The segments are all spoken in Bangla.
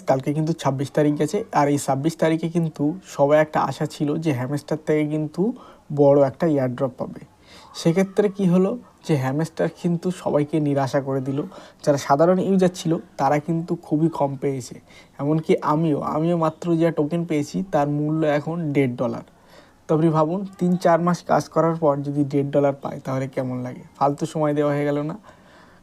কালকে কিন্তু 26 তারিখ গেছে। আর এই 26 তারিখে কিন্তু সবাই একটা আশা ছিল যে হ্যামস্টার থেকে কিন্তু বড় একটা এয়ারড্রপ পাবে। সেক্ষেত্রে কি হলো যে হ্যামস্টার কিন্তু সবাইকে নিরাশা করে দিল। যারা সাধারণ ইউজার ছিল তারা কিন্তু খুবই কম পেয়েছে। এমনকি আমিও মাত্র যে টোকেন পেয়েছি তার মূল্য এখন $1.5। তো আপনি ভাবুন 3-4 মাস কাজ করার পর যদি $1.5 পাই তাহলে কেমন লাগে? ফালতু সময় দেওয়া হয়ে গেল না?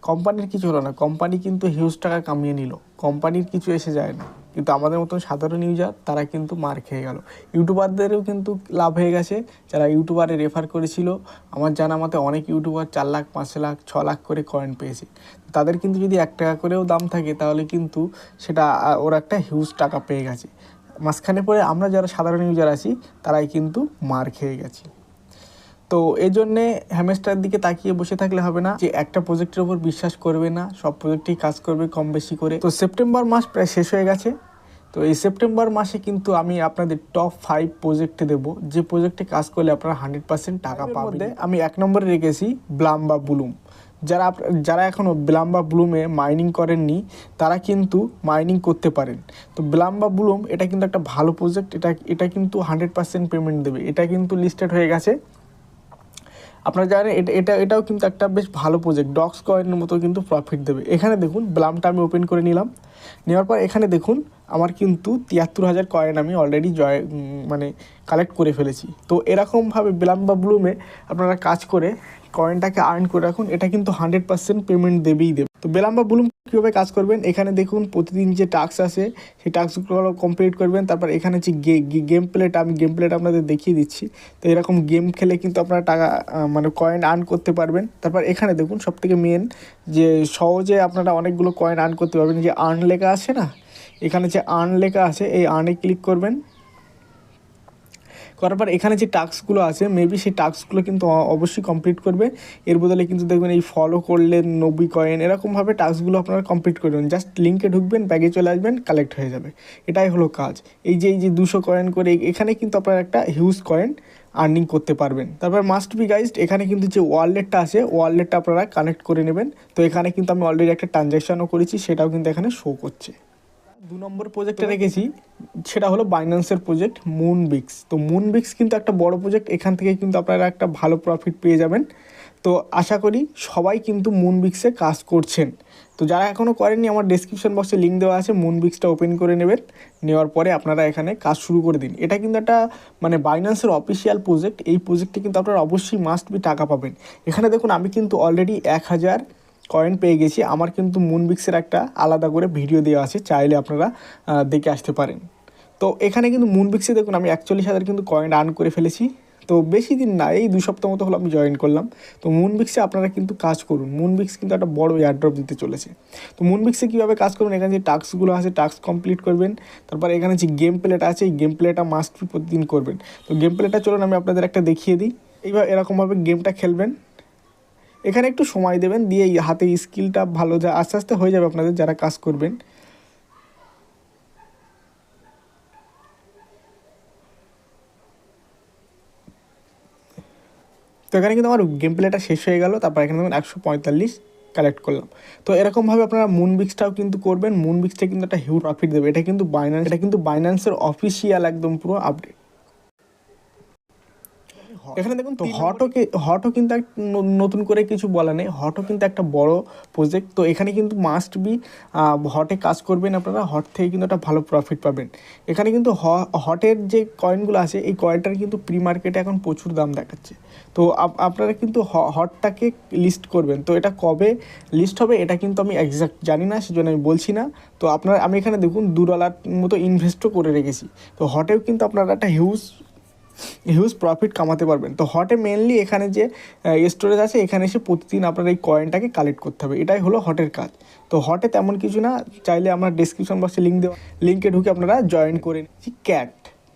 কোম্পানির কিছু হলো না, কোম্পানি কিন্তু হিউজ টাকা কামিয়ে নিল, কোম্পানির কিছু এসে যায় না। কিন্তু আমাদের মতন সাধারণ ইউজার তারা কিন্তু মার খেয়ে গেল। ইউটিউবারদেরও কিন্তু লাভ হয়ে গেছে, যারা ইউটিউবারে রেফার করেছিল। আমার জানা মতে অনেক ইউটিউবার 4 লাখ, 5 লাখ, 6 লাখ করে কয়েন পেয়েছে। তাদের কিন্তু যদি 1 টাকা করেও দাম থাকে তাহলে কিন্তু সেটা ওরা একটা হিউজ টাকা পেয়ে গেছে। মাঝখানে পরে আমরা যারা সাধারণ ইউজার আছি তারাই কিন্তু মার খেয়ে গেছি। তো এই জন্যে হ্যামস্টারের দিকে তাকিয়ে বসে থাকলে হবে না যে একটা প্রজেক্টের উপর বিশ্বাস করবে না, সব প্রজেক্টেই কাজ করবে কম বেশি করে। তো সেপ্টেম্বর মাস প্রায় শেষ হয়ে গেছে। তো এই সেপ্টেম্বর মাসে কিন্তু আমি আপনাদের টপ 5 প্রজেক্টে দেবো, যে প্রজেক্টে কাজ করলে আপনারা 100% টাকা পাবেন। আমি 1 নম্বরে রেখেছি ব্লাম বা ব্লুম। যারা এখনও ব্লাম বা ব্লুমে মাইনিং করেননি তারা কিন্তু মাইনিং করতে পারেন। তো ব্লাম বা ব্লুম এটা কিন্তু একটা ভালো প্রজেক্ট, এটা কিন্তু 100% পেমেন্ট দেবে। এটা কিন্তু লিস্টেড হয়ে গেছে। আপনারা জানেন এটাও কিন্তু একটা বেশ ভালো প্রজেক্ট, ডক্স কয়েনের মতো কিন্তু প্রফিট দেবে। এখানে দেখুন ব্লামটা আমি ওপেন করে নিলাম। নেওয়ার পর এখানে দেখুন আমার কিন্তু 73,000 কয়েন আমি অলরেডি কালেক্ট করে ফেলেছি। তো এরকমভাবে ব্লাম বা ব্লুমে আপনারা কাজ করে কয়েনটাকে আর্ন করে রাখুন, এটা কিন্তু 100% পেমেন্ট দেবেই দেবে। তো ব্লাম বা ব্লুম কীভাবে কাজ করবেন, এখানে দেখুন প্রতিদিন যে টাস্ক আসে সেই টাস্কগুলো কমপ্লিট করবেন। তারপর এখানে যে গেম প্লেটা, আমি গেম প্লেটা আপনাদের দেখিয়ে দিচ্ছি। তো এরকম গেম খেলে কিন্তু আপনারা টাকা কয়েন আর্ন করতে পারবেন। তারপর এখানে দেখুন সবথেকে মেন যে সহজে আপনারা অনেকগুলো কয়েন আর্ন করতে পারবেন। যে আর্ন লেখা আছে না, এখানে যে আর্ন লেখা আছে এই আর্নে ক্লিক করবেন। করার পর এখানে যে টাস্কগুলো আছে মেবি সেই টাস্কগুলো কিন্তু অবশ্যই কমপ্লিট করবে। এর বদলে কিন্তু দেখবেন এই ফলো করলেন 90 কয়েন, এরকমভাবে টাস্কগুলো আপনারা কমপ্লিট করবেন। জাস্ট লিঙ্কে ঢুকবেন, ব্যাগে চলে আসবেন, কালেক্ট হয়ে যাবে। এটাই হলো কাজ। এই যে 200 কয়েন করে এখানে কিন্তু আপনারা একটা হিউজ কয়েন আর্নিং করতে পারবেন। তারপর মাস্ট বি গাইজড এখানে কিন্তু যে ওয়ালেটটা আছে ওয়ালেটটা আপনারা কানেক্ট করে নেবেন। তো এখানে কিন্তু আমি অলরেডি একটা ট্রানজ্যাকশানও করেছি, সেটাও কিন্তু এখানে শো করছে। 2 নম্বর প্রজেক্টটা রেখেছি, সেটা হলো বাইন্যান্সের প্রজেক্ট মুনবিক্স। তো মুনবিক্স কিন্তু একটা বড় প্রজেক্ট, এখান থেকে কিন্তু আপনারা একটা ভালো প্রফিট পেয়ে যাবেন। তো আশা করি সবাই কিন্তু মুনবিক্সে কাজ করছেন। তো যারা এখনও করেননি আমার ডেসক্রিপশন বক্সে লিঙ্ক দেওয়া আছে, মুনবিক্সটা ওপেন করে নেবেন। নেওয়ার পরে আপনারা এখানে কাজ শুরু করে দিন। এটা কিন্তু একটা বাইন্যান্সের অফিসিয়াল প্রজেক্ট। এই প্রজেক্টে কিন্তু আপনারা অবশ্যই মাস্ট বি টাকা পাবেন। এখানে দেখুন আমি কিন্তু অলরেডি 1000 কয়েন পেয়ে গেছি। আমার কিন্তু মুনবিক্সের একটা আলাদা করে ভিডিও দেওয়া আছে, চাইলে আপনারা দেখে আসতে পারেন। তো এখানে কিন্তু মুনবিক্সে দেখুন আমি 41,000 কিন্তু কয়েন আর্ন করে ফেলেছি। তো বেশি দিন না, এই 2 সপ্তাহ মতো হলো আমি জয়েন করলাম। তো মুনবিক্সে আপনারা কিন্তু কাজ করুন, মুনবিক্স কিন্তু একটা বড় এয়ারড্রপ দিতে চলেছে। তো মুনবিক্সে কীভাবে কাজ করবেন, এখানে যে টাস্কগুলো আছে টাস্ক কমপ্লিট করবেন। তারপর এখানে যে গেম প্লেটা আছে এই গেম প্লেটা মাস্ট প্রতিদিন করবেন। তো গেম প্লেটা চলুন আমি আপনাদের একটা দেখিয়ে দিই। এইবার এরকমভাবে গেমটা খেলবেন, এখানে একটু সময় দেবেন, দিয়ে হাতে স্কিলটা ভালো আস্তে আস্তে হয়ে যাবে আপনাদের যারা কাজ করবেন। তো এখানে কিন্তু আমার গেম প্লেটা শেষ হয়ে গেল। তারপর এখানে দেখুন 145 কালেক্ট করলাম। তো এরকমভাবে আপনারা মুনবিক্সটাও কিন্তু করবেন। মুনবিক্সটা কিন্তু একটা হিউজ প্রফিট দেবে। এটা কিন্তু বাইন্যান্সের অফিসিয়াল একদম পুরো আপডেট। এখানে দেখুন তো হটও কিন্তু নতুন করে কিছু বলা নেই, হটও কিন্তু একটা বড় প্রজেক্ট। তো এখানে কিন্তু মাস্ট বি হটে কাজ করবেন আপনারা, হট থেকে কিন্তু একটা ভালো প্রফিট পাবেন। এখানে কিন্তু হটের যে কয়েনগুলো আছে এই কয়েনটার কিন্তু প্রি মার্কেটে এখন প্রচুর দাম দেখাচ্ছে। তো আপনারা কিন্তু হটটাকে লিস্ট করবেন। তো এটা কবে লিস্ট হবে এটা কিন্তু আমি এক্স্যাক্ট জানি না, সেজন্য আমি বলছি না। তো আমি এখানে দেখুন $2 মতো ইনভেস্টও করে রেখেছি। তো হটেও কিন্তু আপনারা একটা হিউজ প্রফিট কামাতে পারবেন। তো হটে মেনলি এখানে যে স্টোরেজ আছে এখানে এসে প্রতিদিন আপনার এই কয়েনটাকে কালেক্ট করতে হবে, এটাই হলো হটের কাজ। তো হটে তেমন কিছু না, চাইলে আমার ডেসক্রিপশন বক্সে লিঙ্কে ঢুকে আপনারা জয়েন করে নিচ্ছি।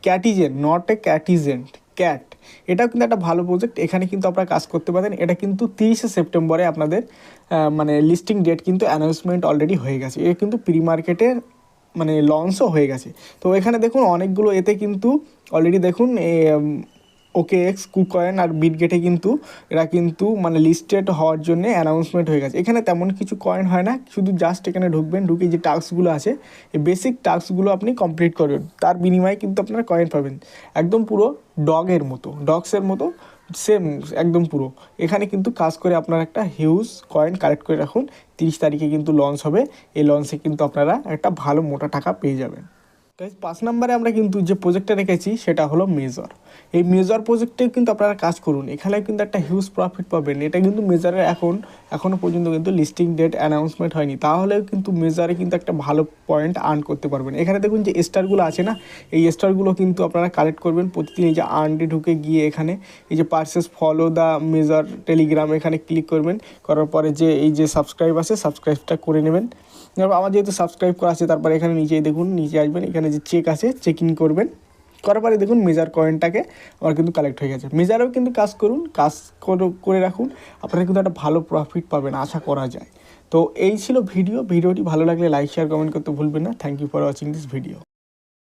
ক্যাটিজেন নট এ ক্যাটিজেন্ট, ক্যাট, এটাও কিন্তু একটা ভালো প্রজেক্ট। এখানে কিন্তু আপনারা কাজ করতে পারেন। এটা কিন্তু 30শে সেপ্টেম্বরে আপনাদের লিস্টিং ডেট কিন্তু অ্যানাউন্সমেন্ট অলরেডি হয়ে গেছে। এটা কিন্তু প্রি মার্কেটের লঞ্চও হয়ে গেছে। তো এখানে দেখুন অনেকগুলো এতে কিন্তু অলরেডি দেখুন OKX, KuCoin আর বিটগেটে কিন্তু এরা কিন্তু মানে লিস্টেড হওয়ার জন্য অ্যানাউন্সমেন্ট হয়ে গেছে। এখানে তেমন কিছু কয়েন হয় না, শুধু জাস্ট এখানে ঢুকবেন, ঢুকে যে টাস্কগুলো আছে এই বেসিক টাস্কগুলো আপনি কমপ্লিট করবেন, তার বিনিময়ে কিন্তু আপনারা কয়েন পাবেন। একদম পুরো ডগসের মতো সেম একদম পুরো। এখানে কিন্তু কাজ করে আপনারা একটা হিউজ কয়েন কালেক্ট করে রাখুন। 30 তারিখে কিন্তু লঞ্চ হবে, এই লঞ্চে কিন্তু আপনারা একটা ভালো মোটা টাকা পেয়ে যাবেন। 5 নম্বরে আমরা কিন্তু যে প্রজেক্টটা রেখেছি সেটা হলো মেজর। এই মেজর প্রজেক্টে কিন্তু আপনারা কাজ করুন, এখানে কিন্তু একটা হিউজ প্রফিট পাবেন। এটা কিন্তু মেজরের এখনও পর্যন্ত কিন্তু লিস্টিং ডেট অ্যানাউন্সমেন্ট হয়নি, তাহলেও কিন্তু মেজরে কিন্তু একটা ভালো পয়েন্ট আর্ন করতে পারবেন। এখানে দেখুন যে স্টারগুলো আছে না, এই স্টারগুলো কিন্তু আপনারা কালেক্ট করবেন প্রতিদিন। এই যে আর্নডে ঢুকে গিয়ে এখানে এই যে purchase follow the major Telegram এখানে ক্লিক করবেন, করার পরে যে এই যে সাবস্ক্রাইব আছে সাবস্ক্রাইবটা করে নেবেন। আমার যেহেতু সাবস্ক্রাইব করা আছে, তারপরে এখানে নিচেই দেখুন, নিচে আসবেন, এখানে যে চেক আছে চেক ইন করবেন, করার পরে দেখুন মেজার কয়েনটাকে আমার কিন্তু কালেক্ট হয়ে গেছে। মেজারেও কিন্তু কাজ করুন, কাজ করে রাখুন, আপনারা কিন্তু একটা ভালো প্রফিট পাবেন আশা করা যায়। তো এই ছিল ভিডিওটি ভালো লাগলে লাইক শেয়ার কমেন্ট করতে ভুলবেন না। Thank you for watching this video.